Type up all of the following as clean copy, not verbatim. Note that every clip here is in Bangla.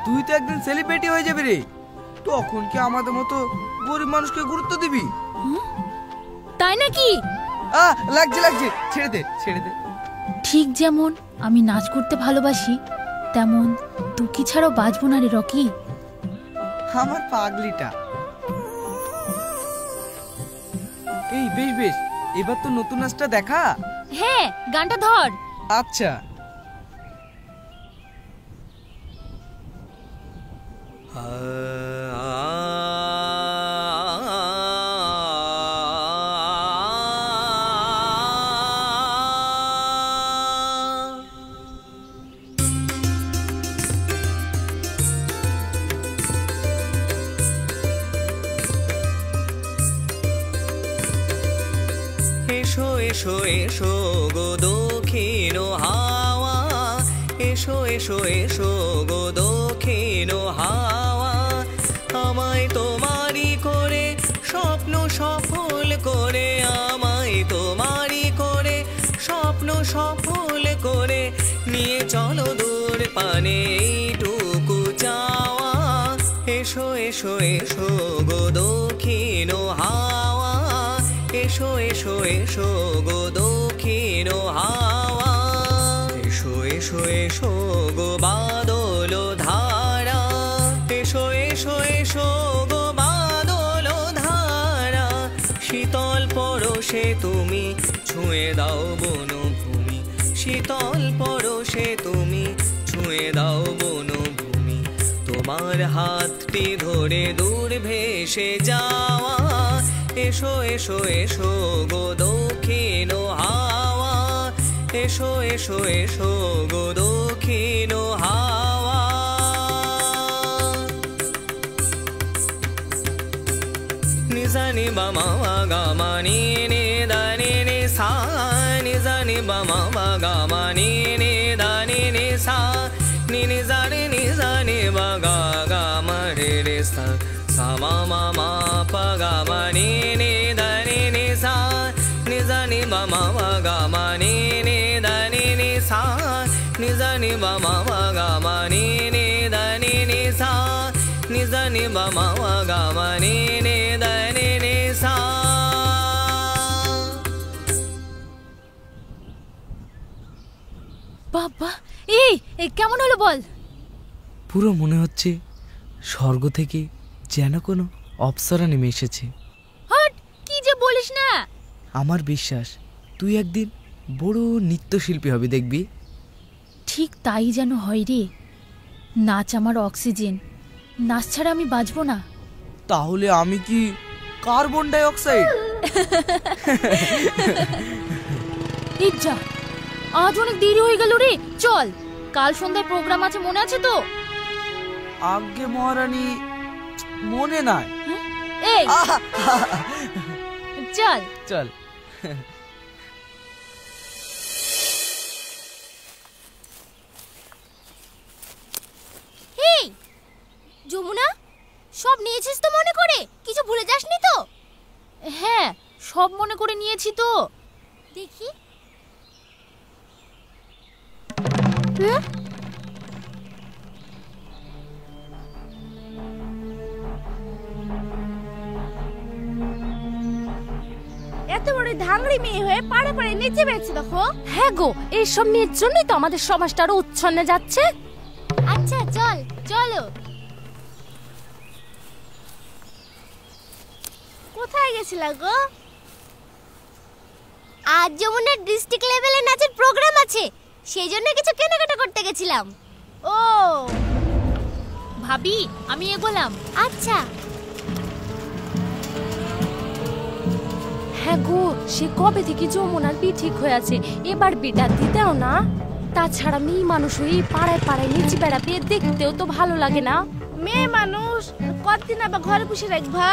তুই তো একদিন সেলিব্রিটি হয়ে যাবি রে, তখন কি আমাদের মতো গরিব মানুষকে গুরুত্ব দিবি? তাই নাকি? লাগছে লাগছে, ছেড়ে দে ছেড়ে দে। ঠিক যেমন আমি নাচ করতে ভালোবাসি, তেমন তুই ছাড়াও বাঁচবো না রে রকি। আমার পাগলিটা। এই বেশ বেশ, এবার তো নতুন নাচটা দেখা। হ্যাঁ, গানটা ধর। আচ্ছা। এসো এসো এসো গো দক্ষিণ হাওয়া, এসো এসো এসো গো দক্ষিণ হাওয়া, আমায় তোমারই করে স্বপ্ন সফল করে, আমায় তোমারই করে স্বপ্ন সফল করে, নিয়ে চলো দূর পানে এইটুকু চাওয়া। এসো এসো এসো গো দক্ষিণ হাওয়া, এসো এসো এসো গো দক্ষিণ হাওয়া, এসো এসো এসো গো বাদল ধারা, এসো এসো এসো গো বাদল ধারা, শীতল পরশে তুমি ছুঁয়ে দাও বনভূমি, শীতল পরশে তুমি ছুঁয়ে দাও বনভূমি, তোমার হাতটি ধরে দূর ভেসে যাওয়া। এসো এসো এসো গো দক্ষিণ হাওয়া, এসো এসো এসো গো দক্ষিণ হাওয়া। নিজানি বামা গামা নি নি দানি নি সা, নিজানি বামা গামা নি নি দানি নি সা, নি নি জানি নি জানি বা গা গামা রে রে সা, সা মা মা মা পা গামা নি নি দানি নি সা, নি জানি বামা গামা নি নি দানি নি সা, নি জানি বামা গামা নি নি দানি নি সা, নি জানি বামা গামা নি নি দানি নি সা। বাবা, এই কেমন হলো বল? পুরো মনে হচ্ছে স্বর্গ থেকে যেন কোনো অপ্সরা নেমে এসেছে। হট, কি যে বলিস না। আমার বিশ্বাস তুই একদিন বড় নৃত্যশিল্পী হবি, দেখবি। ঠিক তাই যেন হয় রে। নাচ আমার অক্সিজেন, নাচ ছাড়া আমি বাঁচবো না। তাহলে আমি কি কার্বন ডাই অক্সাইড? এই যা, আজ অনেক দেরি হয়ে গেল রে। চল, কাল সন্ধ্যায় প্রোগ্রাম আছে, মনে আছে তো? আজ্ঞে মহারানী, মনে নাই। এই চল চল। এই যমুনা, সব নিয়েছিস তো মনে করে? কিছু ভুলে যাসনি তো? হ্যাঁ, সব মনে করে নিয়েছি তো। দেখি। এত বড় ধাংড়ি মেয়ে হয়ে পাড়ে পাড়ে নিচে বেড়েছে দেখো। হ্যাঁ গো, এইসব মেয়ের জন্যই তো আমাদের সমাজটা আরো উচ্ছন্নে যাচ্ছে। আচ্ছা চল, চলো। কোথায় গেছিলা গো? আজ যমুনার ডিস্ট্রিক্ট লেভেলে নাচের প্রোগ্রাম আছে, সেই জন্য কিছু কেনাকাটা করতে গেছিলাম। ও ভাবি, আমি এগোলাম। আচ্ছা। হ্যাঁ গো, সে কবে থেকে যমুনার বিয়ে ঠিক হয়ে আছে, এবার বিটা দিতেও না। তাছাড়া মেয়ে মানুষ হয়ে পাড়ায় পাড়ায় নিচে বেড়াতে দেখতেও তো ভালো লাগে না। মেয়ে মানুষ কতদিন আবার ঘরে বসে রাখবা?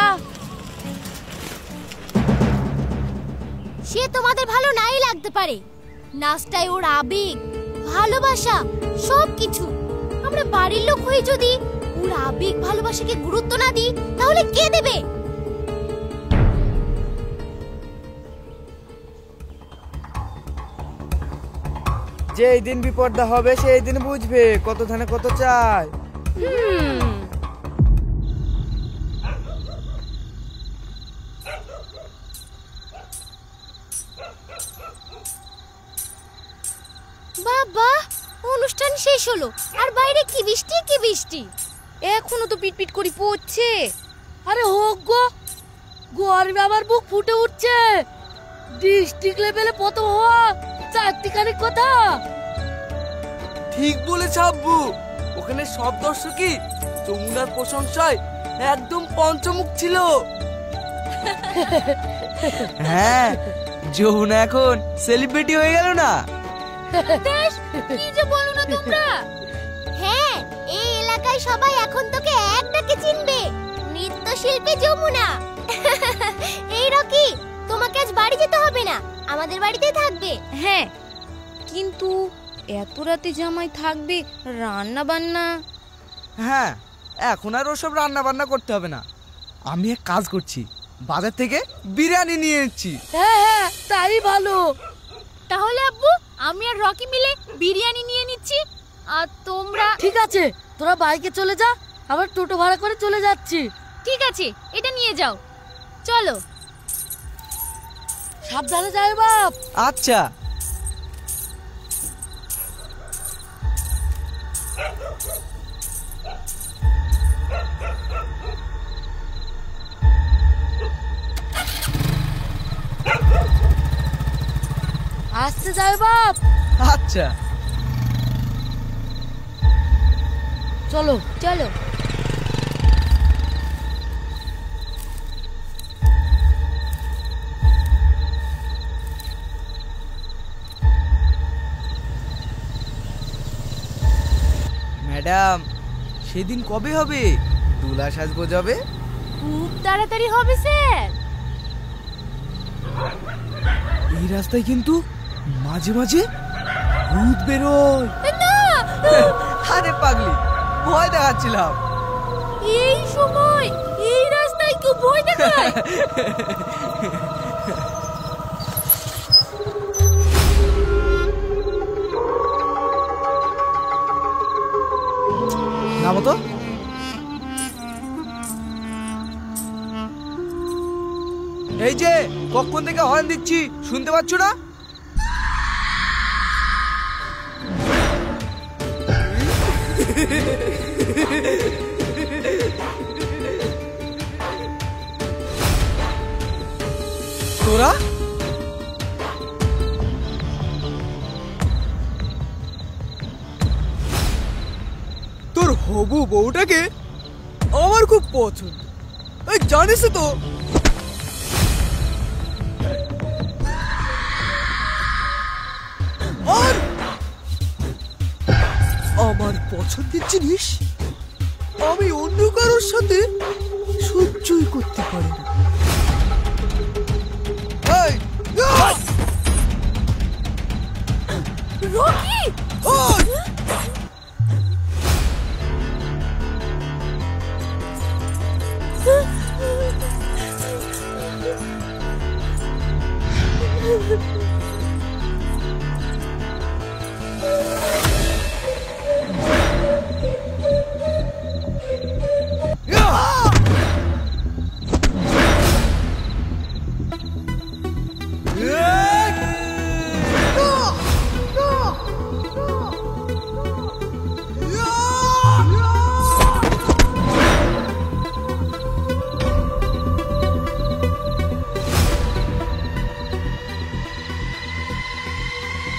সে তোমাদের ভালো নাই লাগতে পারে, নাচটাই ওর আবেগ, ভালোবাসা, সবকিছু। আমরা বাড়ির লোক হয়ে যদি ওর আবেগ ভালোবাসাকে গুরুত্ব না দিই, তাহলে কে দেবে? যেই দিন বিপর্দা হবে সেই দিন বুঝবে কত ধানে কত চাই। বাবা, অনুষ্ঠান শেষ হলো আর বাইরে কি বৃষ্টি কি বৃষ্টি। এখনো তো পিটপিট করে পড়ছে। আরে হোক গো, গরমে আমার বুক ফুটে উঠছে। ডিস্ট্রিক্ট লেভেলে প্রথম হওয়া চারটিখানিক কথা। ঠিক বলেছ আব্বু, ওখানে সব দর্শকই যমুনার প্রশংসায় একদম পঞ্চমুখ ছিল। হ্যাঁ, যমুনা এখন সেলিব্রিটি হয়ে গেল না? বেশ, কি যে বলো না তোমরা। হ্যাঁ, এই এলাকায় সবাই এখন তোকে এক ডাকে চিনবে, নৃত্যশিল্পী যমুনা। এই রকি, তোমাকে আজ বাড়ি যেতে হবে না, আমাদের বাড়িতেই থাকবে। হ্যাঁ, কিন্তু এত রাতে জামাই থাকবে রান্না বান্না? হ্যাঁ, এখন আর ওসব রান্না বান্না করতে হবে না। আমি এক কাজ করছি, বাজার থেকে বিরিয়ানি নিয়ে এসেছি। হ্যাঁ হ্যাঁ, তাই ভালো। তাহলে আব্বু, আমি আর রকি মিলে বিরিয়ানি নিয়ে নিচ্ছি, আর তোমরা? ঠিক আছে, তোরা বাইকে চলে যা, আবার টোটো ভাড়া করে চলে যাচ্ছি। ঠিক আছে, এটা নিয়ে যাও, চলো। সাবধানে যাবে বাপ। আচ্ছা। আসতে যাবে বাপ। আচ্ছা, চলো চলো। ম্যাডাম, সেদিন কবে হবে? দুলা সাজবো যাবে? খুব তাড়াতাড়ি হবে স্যার। এই রাস্তায় কিন্তু মাঝে মাঝে ভূত বেরোয়। আরে পাগলি, ভয় দেখাচ্ছিলাম। এই সময় এই রাস্তায় কেউ ভয় দেখায়? নামো তো। এই যে কখন থেকে হর্ন দিচ্ছি, শুনতে পাচ্ছ না? তোরা তোর হবু বউটাকে আমার খুব পছন্দ, জানিস তো। আর আমার পছন্দের জিনিস আমি অন্য কারোর সাথে সহ্যই করতে পারি না। রকি!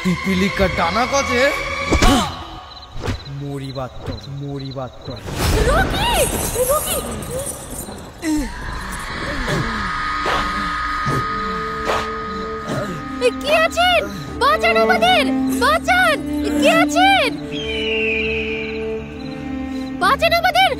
পিপিলিকা টানা কাজে মরিবাত্ত। রকি! রকি! কে আছেন? বাঁচান আমাদের! বাঁচান! কে আছেন? বাঁচান আমাদের!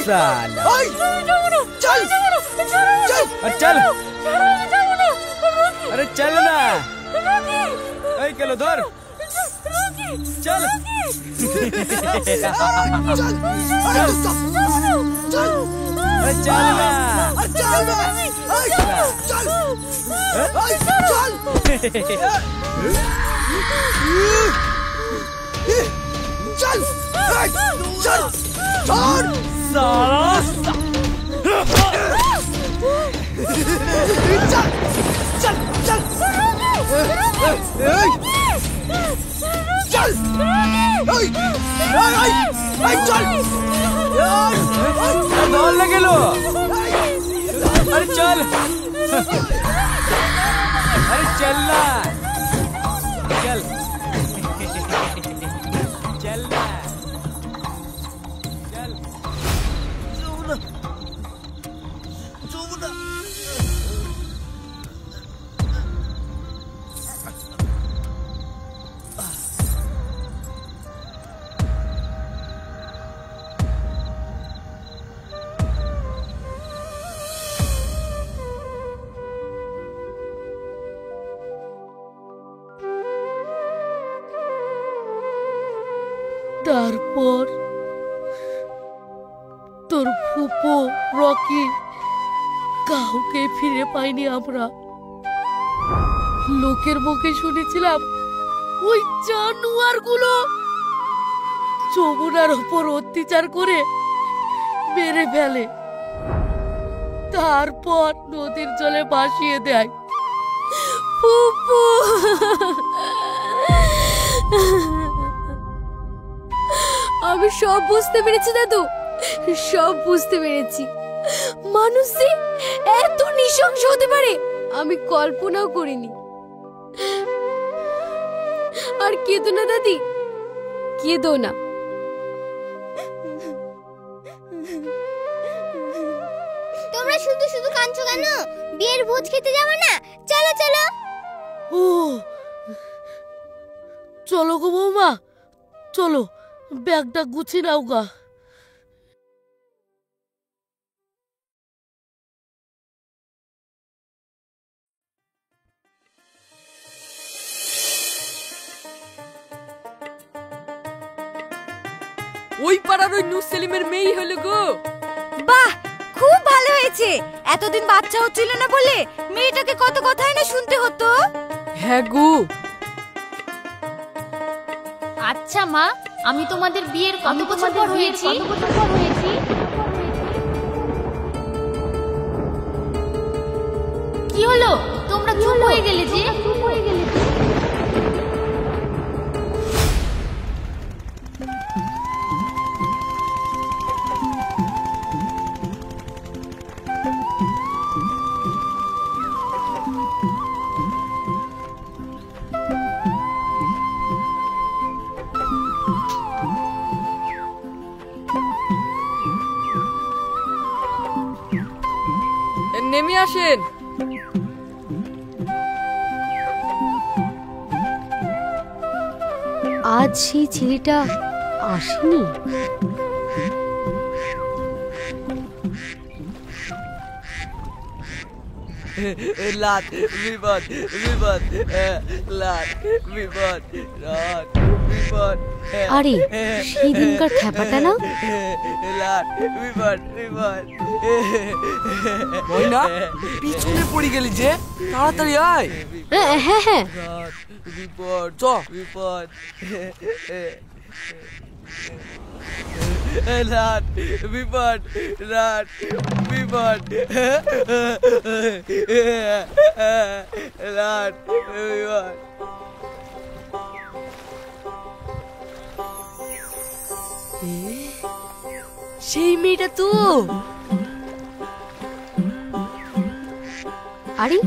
साला चल चल अरे चल ना चलो धर चल चल ना दौड़ लगे लो अरे चल अरे चल ना चल चल ना चल তারপর তোর ফুপো রকি কাউকে ফিরে পাইনি আমরা। লোকের মুখে শুনেছিলাম ওই জানোয়ারগুলো যমুনার ওপর অত্যাচার করে মেরে ফেলে, তারপর নদীর জলে ভাসিয়ে দেয়। ফুপু আমি সব বুঝতে পেরেছি দাদু, সব বুঝতে পেরেছি। মানুষ যে এত নৃশংস হতে পারে আমি কল্পনাও করিনি। আর কেঁদো না দাদি, কেঁদো না। তোমরা শুধু শুধু কাঁদছো কেন? বিয়ের ভোজ খেতে যাবে না? চলো চলো। ও চলো গো বৌমা, চলো ব্যাগটা গুছিয়ে নাও গা। ওই পাড়ার ওই নূর সেলিমের মেয়ে হলো গো। বাহ, খুব ভালো হয়েছে। এতদিন বাচ্চা হচ্ছিল না বলে মেয়েটাকে কত কথাই না শুনতে হতো। হ্যাঁ গো। আচ্ছা মা, আমি তোমাদের বিয়ের কত বছর পর হয়েছি? কি হলো, তোমরা চুপ হয়ে গেলে যে? নেমে আসেন। আজ সেই ছেলেটা আসেনি। লাট বিপদ বিপদ লাট বিপদ রাত বিপদ। আরে সেই দিনকার খ্যাপাটা না? লাট বিপদ বিপদ। ময়না পিছনে পড়ে গেলি যে, তাড়াতাড়ি আয়। হ্যাঁ হ্যাঁ রাত বিপদ চ। বিপদ। রাত বিপদ রাত বিপদ রাত বিপদ। সেই মেয়েটা তো। আরে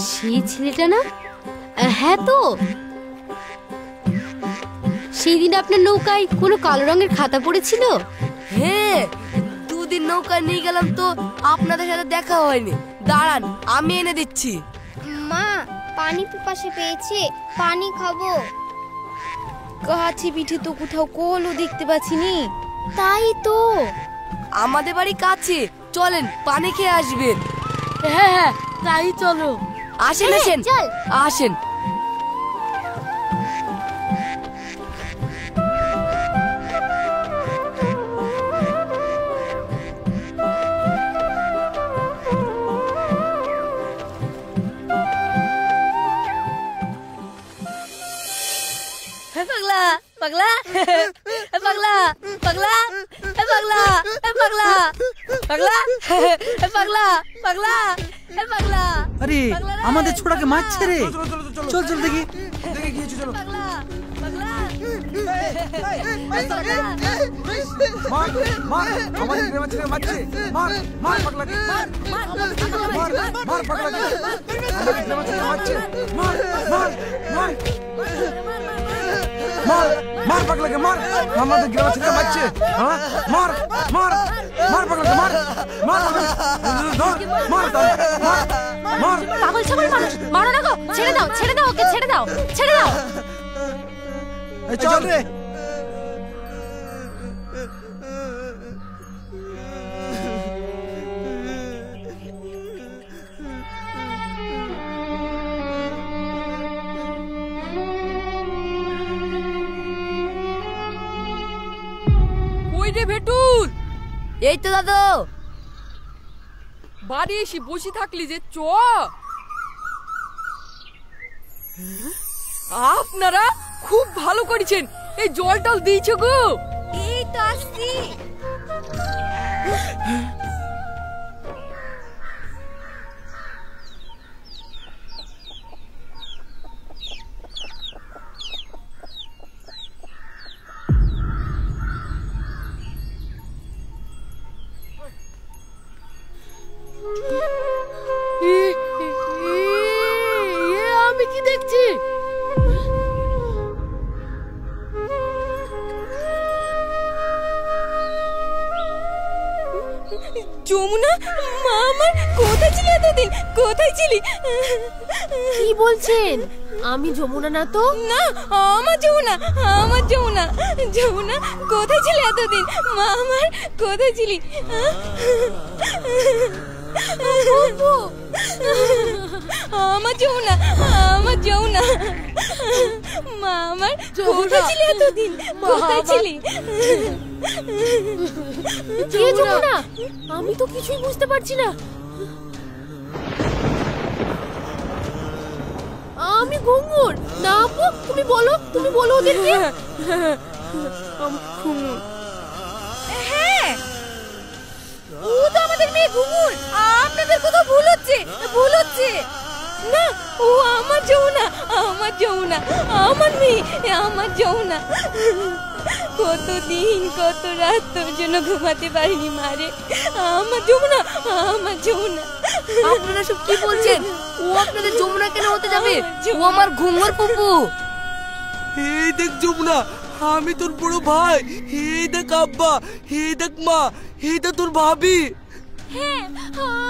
সেই ছেলেটা না? হ্যাঁ তো। সেই দিন আপনার নৌকায় কোনো কালো রঙের খাতা পড়েছিল। হ্যাঁ, দুদিন নৌকা নিয়ে গেলাম তো আপনাদের সাথে দেখা হয়নি। দাঁড়ান, আমি এনে দিচ্ছি। মা, পানি পিপাসে পেয়েছে, পানি খাবো। কাছে পিঠে তো কোথাও কলও দেখতে পাচ্ছি নি। তাই তো আমাদের বাড়ি কাছে, চলেন পানি খেয়ে আসবেন। হ্যাঁ তাই চলো। আসেন আসেন চল। আসেন। পাগলা পাগলা পাগলা পাগলা পাগলা পাগলা পাগলা পাগলা পাগলা পাগলা। আরে আমাদের ছোড়াকে মারছে রে। চল চল দেখি। দেখে গিয়েছি, চলো। পাগলা পাগলা মার মার, আমাদের গ্রামের ছেলে মারছে। মার মার পাগলাকে, মার মার পাগলাকে, আমাদের গ্রামের ছেলে মারছে। মার মার মার মার মার পাগলাকে, মার, আমাদের গ্রামের ছেলে মারছে। হ্যাঁ মার মার মার পাগলাকে, মার মার ধর, মার মার মার। পাগল ছাগল মানুষ, মারো না গো, ছেড়ে দাও ওকে, ছেড়ে দাও ছেড়ে দাও। এই চল রে। ওই রে ভেটুল, এই তো দাদু। বাড়ি এসে বসে থাকলি যে, চ। আপনারা খুব ভালো করেছেন, এই জল টল দিয়েছো গো। এই তো আসছি। আমি কি দেখছি? যমুনা, মা আমার, কোথায় ছিলি এতদিন? কোথায় ছিলি? কি বলছেন? আমি যমুনা না তো। না, আমার যমুনা, আমার যমুনা। যমুনা, কোথায় ছিলি এতদিন? মা আমার, কোথায় ছিলি? আমার যমুনা, আমার যমুনা। মা আমার, কোথায় ছিলি এতদিন? কোথায় ছিলি? কে যমুনা? আমি তো কিছুই বুঝতে পারছি না। আমি ঘুঙুর না আপু, তুমি বলো ওদেরকে। হ্যাঁ, ও তো আমাদের মেয়ে ঘুঙুর। আপনাদের কোথাও ভুল হচ্ছে। না, ও আমার যমুনা, আমার যমুনা, আমার মেয়ে, আমার যমুনা। কতদিন কত রাত তোর জন্য ঘুমাতে পারিনি মারে। আমার যমুনা, আমার যমুনা। আপনারা সব কি বলছেন? ও আপনাদের যমুনা কেন হতে যাবে? ও আমার ঘুঙুর পুপু। এই দেখ যমুনা, আমি তোর বড় ভাই। এই দেখ আব্বা, এই দেখ মা, এই দেখ তোর ভাবি। হ্যাঁ,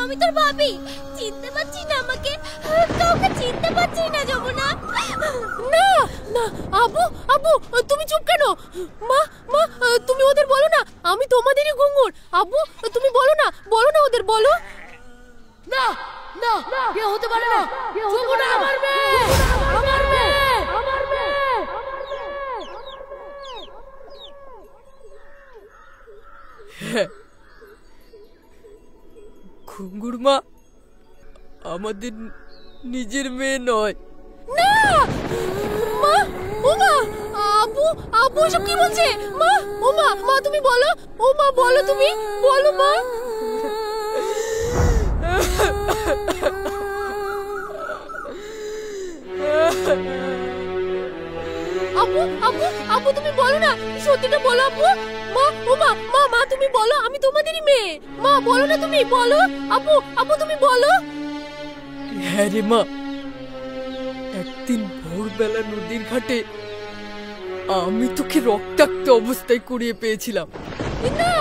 আমি তোর ভাবি। চিনতে পারছিস না আমাকে? কাউকে চিনতে পারছিস না যমুনা? না না আবু তুমি চুপ কেন? মা তুমি ওদের বলো না আমি তোমাদেরই ঘুঙুর। আবু তুমি বলো না ওদের বলো। না না, এ হতে পারে না। যমুনা আমার মেয়ে, আমার মেয়ে, আমার মেয়ে। ঘুঙুর মা আমাদের নিজের মেয়ে নয়। না মা, ও মা, আবু সব কি বলছে? মা তুমি বলো। ও মা বলো, তুমি বলো মা। আবু তুমি বলো না, সত্যিটা বলো আবু। মা তুমি বলো, আমি তোমাদেরই মেয়ে। মা বলো না, তুমি বলো। আবু তুমি বলো। হ্যাঁ রে মা, একদিন ভোরবেলা নদীর ঘাটে আমি তোকে রক্তাক্ত অবস্থায় কুড়িয়ে পেয়েছিলাম। না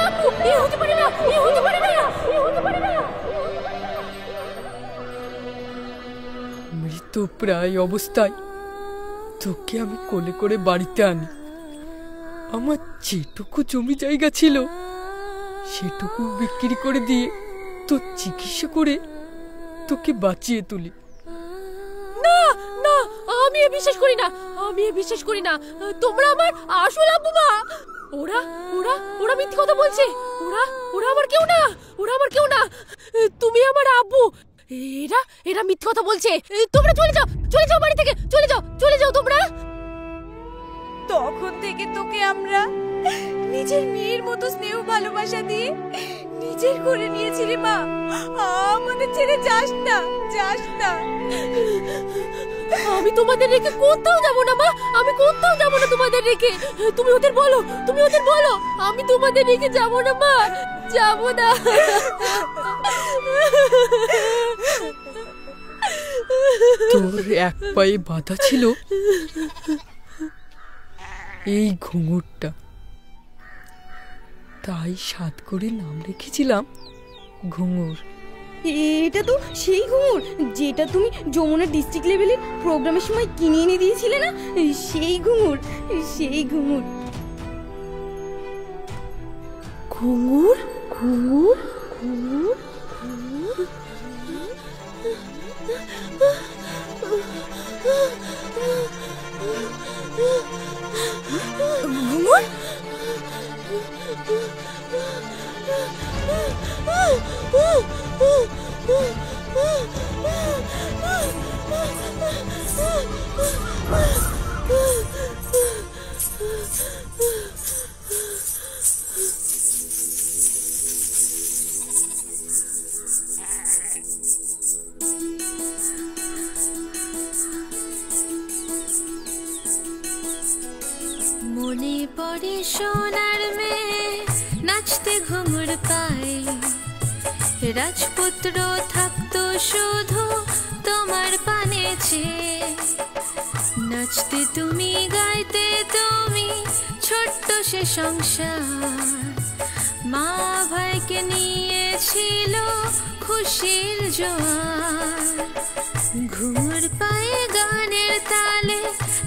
আবু, এ হতে পারে না। মৃত প্রায় অবস্থায় তোকে আমি কোলে করে বাড়িতে আনি। আমার যেটুকু জমি জায়গা ছিল সেটুকু বিক্রি করে দিয়ে তোর চিকিৎসা করে তোকে বাঁচিয়ে তুলি। না না, আমি বিশ্বাস করি না, আমি বিশ্বাস করি না। তোমরা আমার আসল আব্বু মা। ওরা ওরা ওরা মিথ্যে কথা বলছে। ওরা ওরা আমার কেউ না, ওরা আমার কেউ না। তুমি আমার আব্বু। এরা এরা মিথ্যে কথা বলছে। তোমরা চলে যাও, চলে যাও বাড়ি থেকে, চলে যাও, চলে যাও তোমরা। তখন থেকে তোকে আমরা নিজের মেয়ের মতো স্নেহ ভালোবাসা দিয়ে নিজের করে নিয়েছি রে মা। আমাদের ছেড়ে যাস না, যাস না। আমি তোমাদের রেখে কোথাও যাব না মা, আমি কোথাও যাব না তোমাদের রেখে। তুমি ওদের বলো, তুমি ওদের বলো, আমি তোমাদের রেখে যাব না মা, যাব না। তোর এক পায়ে বাঁধা ছিল এই ঘুঙুরটা, তাই সাত করে নাম রেখেছিলাম ঘুঙুর। এটা তো সেই ঘুঙুর যেটা তুমি যমুনা ডিস্ট্রিক্ট লেভেলের প্রোগ্রামের সময় কিনে এনে দিয়েছিলে না? সেই ঘুঙুর, সেই ঘুঙুর। ঘুঙুর ঘুঙুর ঘুঙুর ঘুঙুর মনে পড়ে সোনার মেয়ে নাচতে ঘুঙুর পায়ে, রাজপুত্র থাকতো শুধু তোমার পানে চেয়ে। নাচতে তুমি, গাইতে তুমি, ছোট্ট সে সংসার। মা ভাইকে নিয়েছিল খুশির জোয়ার। ঘুঙুর পায়ে গানের তালে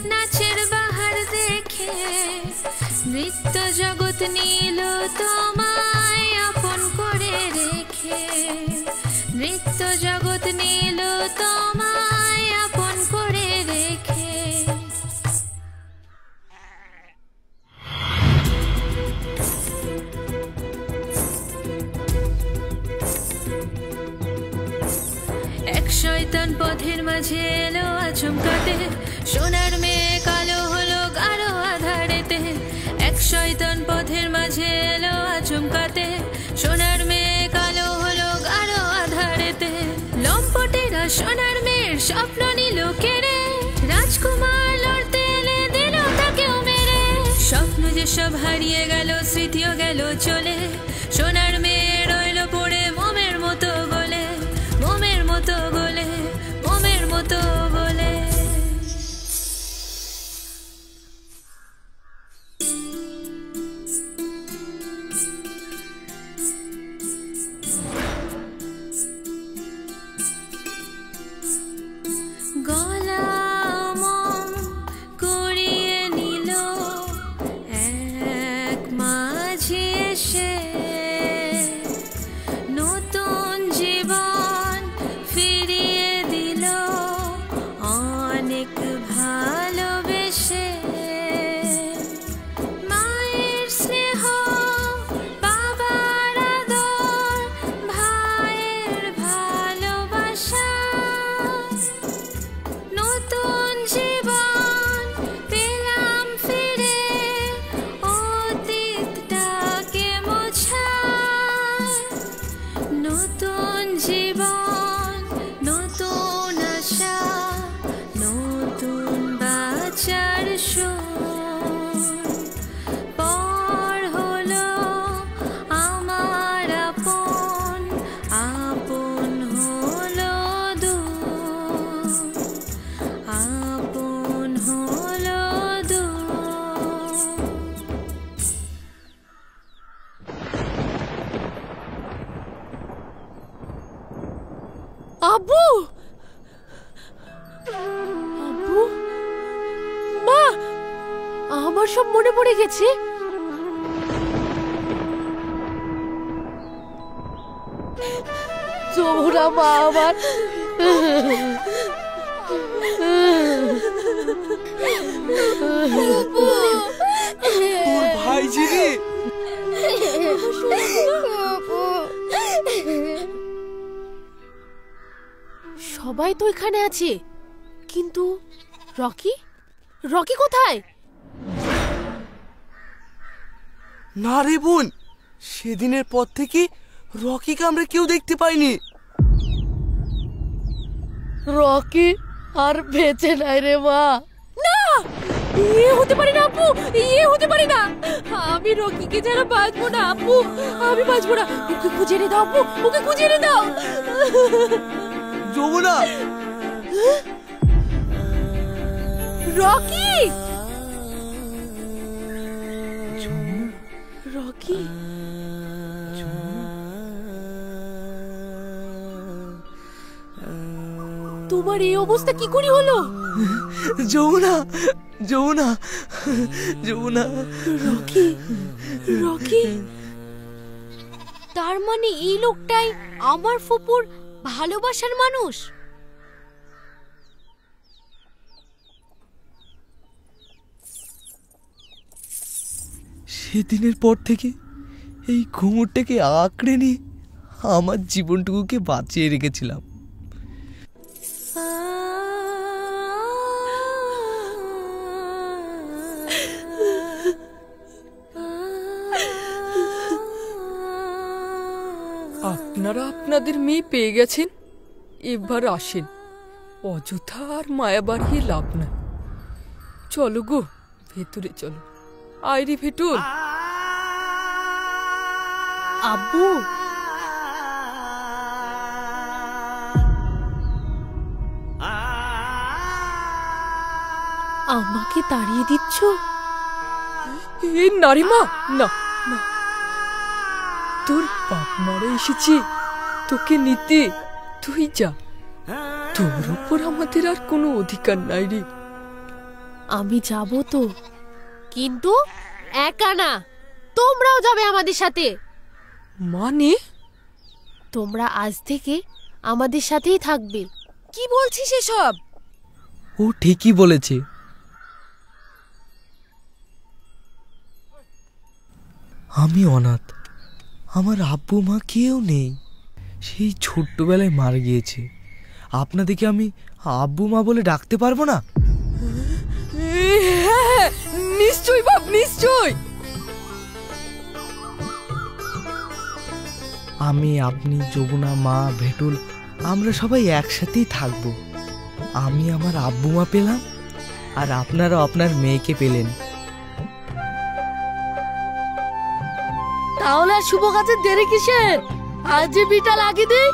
নাচের বাহার দেখে নৃত্য জগৎ নিল তোমায় আপন করে রেখে। নৃত্য জগৎ নিল তোমায় আপন করে রেখে। এক শয়তান পথের মাঝে এলো আচমকাতে, সোনার মেয়ে কালো হলো গাঢ় আধারেতে। এক শয়তান পথের মাঝে এলো আচমকাতে, সোনার মেয়ে কালো হলো গাঢ় আধারেতে। লম্পটেরা সোনার মেয়ের স্বপ্ন নিল কেড়ে, রাজকুমার লড়তে এলে দিল তাকেও মেরে। স্বপ্ন যে সব হারিয়ে গেল, স্মৃতিও গেল চলে, সোনার মেয়ে রইল পড়ে মোমের মতো গলে। মোমের মতো গলে, মোমের মতো গলে। গলা মন কুড়িয়ে নিল এক মাঝি এসে। নতুন জীবন ফিরিয়ে দিল অনেক ভালোবেসে। মায়ের স্নেহ, বাবার আদর, ভাইয়ের ভালোবাসা। নতুন জীবন পেলাম ফিরে, অতীতটাকে মোছায়। নতুন জীবন, নতুন আশা, নতুন বাঁচার সুর। পর হলো আমার আপন, আপন হলো দূর, আপন হলো দূর। আব্বু, আব্বু, মা, আমার সব মনে পড়ে গেছে। যমুনা মা আমার। তোর ভাইজি রে। সবাই তো এখানে আছে, কিন্তু রকি রকি কোথায়? না রে বোন, সেদিনের পর থেকে রকিকে আমরা কেউ দেখতে পাইনি। রকি আর বেঁচে নাই রে মা। না, এ হতে পারে না আপু, এ হতে পারে না। আমি রকিকে ছাড়া বাঁচবো না আপু, আমি বাঁচবো না। ওকে খুঁজে এনে দাও আপু, ওকে খুঁজে এনে দাও। যমুনা, রকি, রকি, তোমার এই অবস্থা কি করে হলো? যমুনা, যমুনা, যমুনা। রকি, রকি, তার মানে এই লোকটাই আমার ফুপুর ভালোবাসার মানুষ। সেদিনের পর থেকে এই ঘুমুরটাকে আঁকড়ে নিয়ে আমার জীবনটুকুকে বাঁচিয়ে রেখেছিলাম। আপনারা আপনাদের মেয়ে পেয়ে গেছেন, এবার আসেন। অযথা আর মায়া বাড়িয়ে লাভ না। চলো গো, ভেতরে চলো। আইরে ভেটুল। আব্বু, আমাকে তাড়িয়ে দিচ্ছ? এ নারী মা, না না, তোর বাপ মারা এসেছে তোকে নিতে। তুই যা, তোর উপর আমাদের আর কোনো অধিকার নাই রে। আমি যাব তো, কিন্তু একা না, তোমরাও যাবে আমাদের সাথে। মানে? তোমরা আজ থেকে আমাদের সাথেই থাকবে। কি বলছিস এসব? ও ঠিকই বলেছে। আমি অনাথ, আমার আব্বু মা কেউ নেই, সেই ছোট্টবেলায় মারা গিয়েছে। আপনাদেরকে আমি আব্বু মা বলে ডাকতে পারবো না? নিশ্চয় বাপ, নিশ্চয়। আমি, আপনি, যমুনা, মা, ভেটুল, আমরা সবাই একসাথেই থাকবো। আমি আমার আব্বু মা পেলাম, আর আপনারা আপনার মেয়েকে পেলেন। তাহলে আর শুভ কাজে দেরি কিসের? আজ যে বিটা লাগিয়ে দিই।